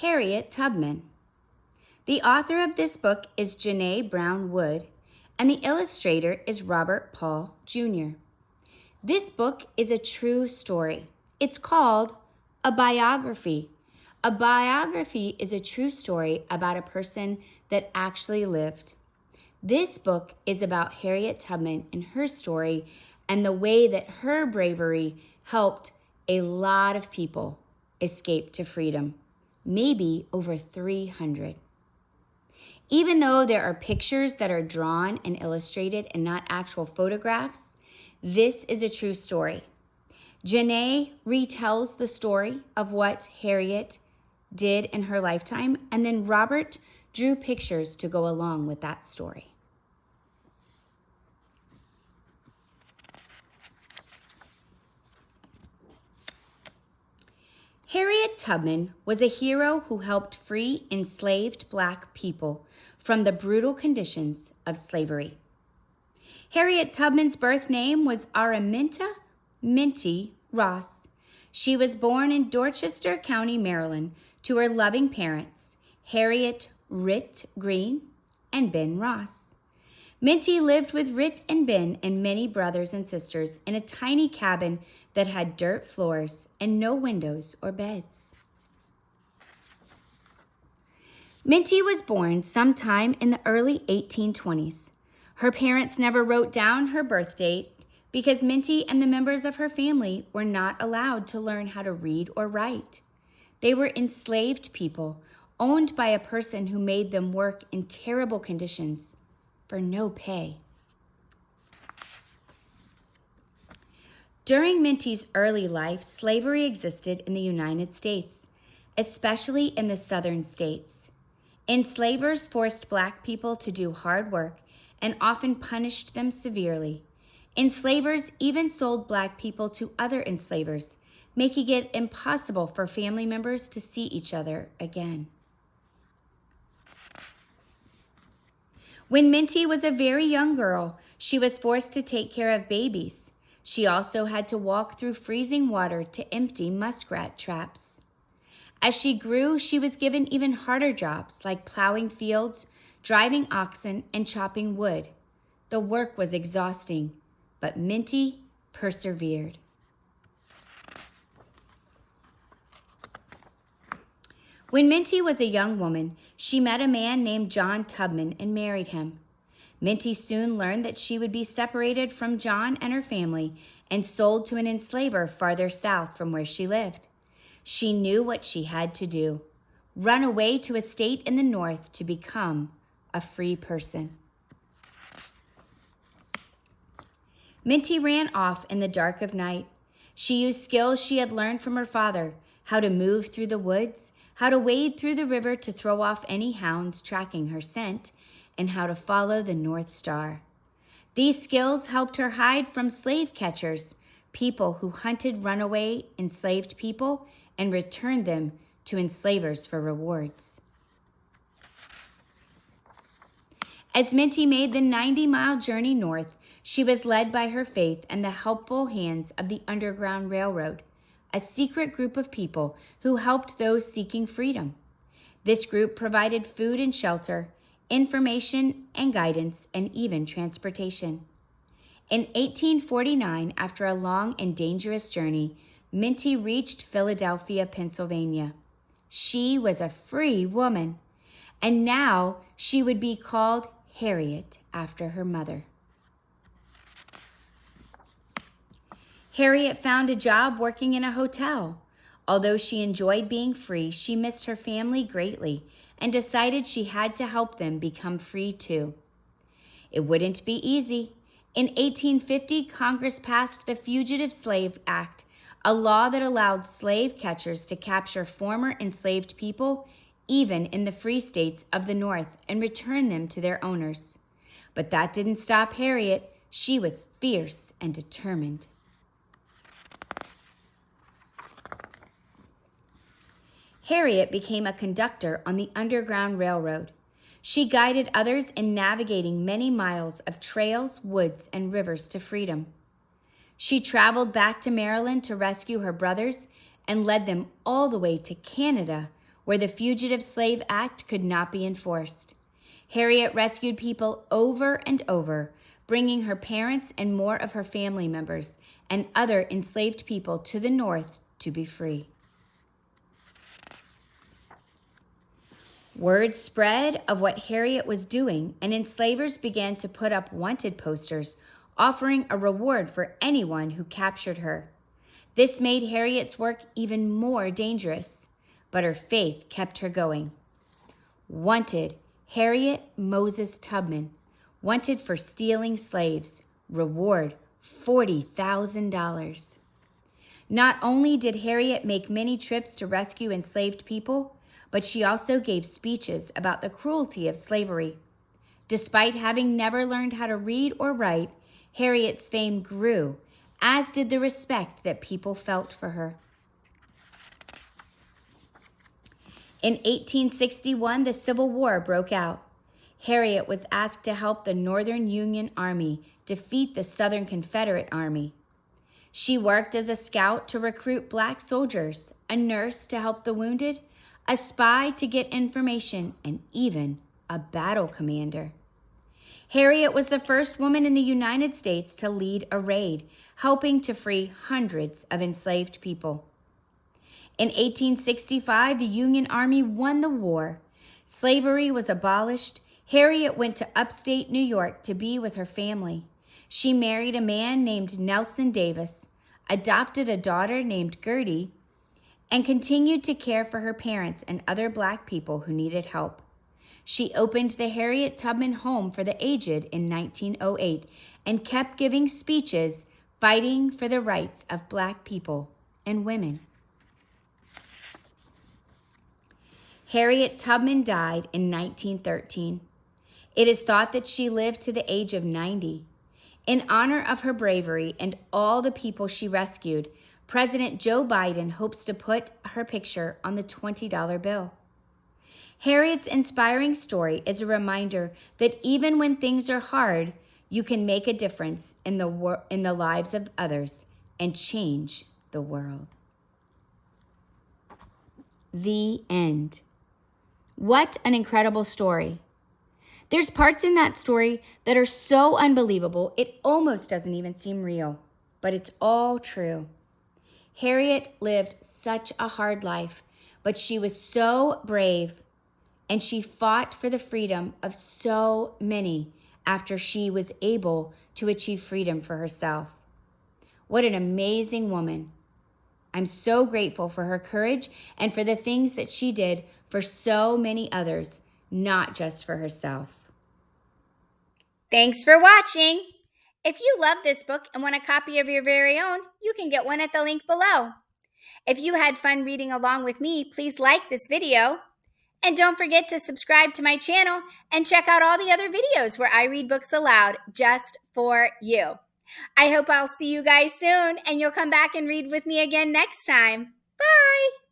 Harriet Tubman. The author of this book is JaNay Brown Wood, and the illustrator is Robert Paul Jr. This book is a true story. It's called a biography. A biography is a true story about a person that actually lived. This book is about Harriet Tubman and her story and the way that her bravery helped a lot of people escape to freedom, maybe over 300. Even though there are pictures that are drawn and illustrated and not actual photographs, this is a true story. JaNay retells the story of what Harriet did in her lifetime, and then Robert drew pictures to go along with that story. Harriet Tubman was a hero who helped free enslaved Black people from the brutal conditions of slavery. Harriet Tubman's birth name was Araminta Minty Ross. She was born in Dorchester County, Maryland, to her loving parents, Harriet Rit Green and Ben Ross. Minty lived with Rit and Ben and many brothers and sisters in a tiny cabin that had dirt floors and no windows or beds. Minty was born sometime in the early 1820s. Her parents never wrote down her birth date because Minty and the members of her family were not allowed to learn how to read or write. They were enslaved people, owned by a person who made them work in terrible conditions for no pay. During Minty's early life, slavery existed in the United States, especially in the southern states. Enslavers forced Black people to do hard work and often punished them severely. Enslavers even sold Black people to other enslavers, making it impossible for family members to see each other again. When Minty was a very young girl, she was forced to take care of babies. She also had to walk through freezing water to empty muskrat traps. As she grew, she was given even harder jobs like plowing fields, driving oxen, and chopping wood. The work was exhausting, but Minty persevered. When Minty was a young woman, she met a man named John Tubman and married him. Minty soon learned that she would be separated from John and her family and sold to an enslaver farther south from where she lived. She knew what she had to do: run away to a state in the north to become a free person. Minty ran off in the dark of night. She used skills she had learned from her father: how to move through the woods, how to wade through the river to throw off any hounds tracking her scent, and how to follow the North Star. These skills helped her hide from slave catchers, people who hunted runaway enslaved people and returned them to enslavers for rewards. As Minty made the 90-mile journey north, she was led by her faith and the helpful hands of the Underground Railroad, a secret group of people who helped those seeking freedom. This group provided food and shelter, information and guidance, and even transportation. In 1849, after a long and dangerous journey, Minty reached Philadelphia, Pennsylvania. She was a free woman, and now she would be called Harriet after her mother. Harriet found a job working in a hotel. Although she enjoyed being free, she missed her family greatly and decided she had to help them become free too. It wouldn't be easy. In 1850, Congress passed the Fugitive Slave Act, a law that allowed slave catchers to capture former enslaved people, even in the free states of the North, and return them to their owners. But that didn't stop Harriet. She was fierce and determined. Harriet became a conductor on the Underground Railroad. She guided others in navigating many miles of trails, woods, and rivers to freedom. She traveled back to Maryland to rescue her brothers and led them all the way to Canada, where the Fugitive Slave Act could not be enforced. Harriet rescued people over and over, bringing her parents and more of her family members and other enslaved people to the North to be free. Word spread of what Harriet was doing, and enslavers began to put up wanted posters offering a reward for anyone who captured her. This made Harriet's work even more dangerous, but her faith kept her going. Wanted, Harriet Moses Tubman, wanted for stealing slaves, reward $40,000. Not only did Harriet make many trips to rescue enslaved people, but she also gave speeches about the cruelty of slavery. Despite having never learned how to read or write, Harriet's fame grew, as did the respect that people felt for her. In 1861, the Civil War broke out. Harriet was asked to help the Northern Union Army defeat the Southern Confederate Army. She worked as a scout to recruit black soldiers, a nurse to help the wounded, a spy to get information, and even a battle commander. Harriet was the first woman in the United States to lead a raid, helping to free hundreds of enslaved people. In 1865, the Union Army won the war. Slavery was abolished. Harriet went to upstate New York to be with her family. She married a man named Nelson Davis, adopted a daughter named Gertie, and continued to care for her parents and other black people who needed help. She opened the Harriet Tubman Home for the Aged in 1908 and kept giving speeches fighting for the rights of black people and women. Harriet Tubman died in 1913. It is thought that she lived to the age of 90. In honor of her bravery and all the people she rescued, President Joe Biden hopes to put her picture on the $20 bill. Harriet's inspiring story is a reminder that even when things are hard, you can make a difference in the lives of others and change the world. The end. What an incredible story. There's parts in that story that are so unbelievable, it almost doesn't even seem real, but it's all true. Harriet lived such a hard life, but she was so brave, and she fought for the freedom of so many after she was able to achieve freedom for herself. What an amazing woman. I'm so grateful for her courage and for the things that she did for so many others, not just for herself. Thanks for watching. If you love this book and want a copy of your very own, you can get one at the link below. If you had fun reading along with me, please like this video. And don't forget to subscribe to my channel and check out all the other videos where I read books aloud just for you. I hope I'll see you guys soon and you'll come back and read with me again next time. Bye!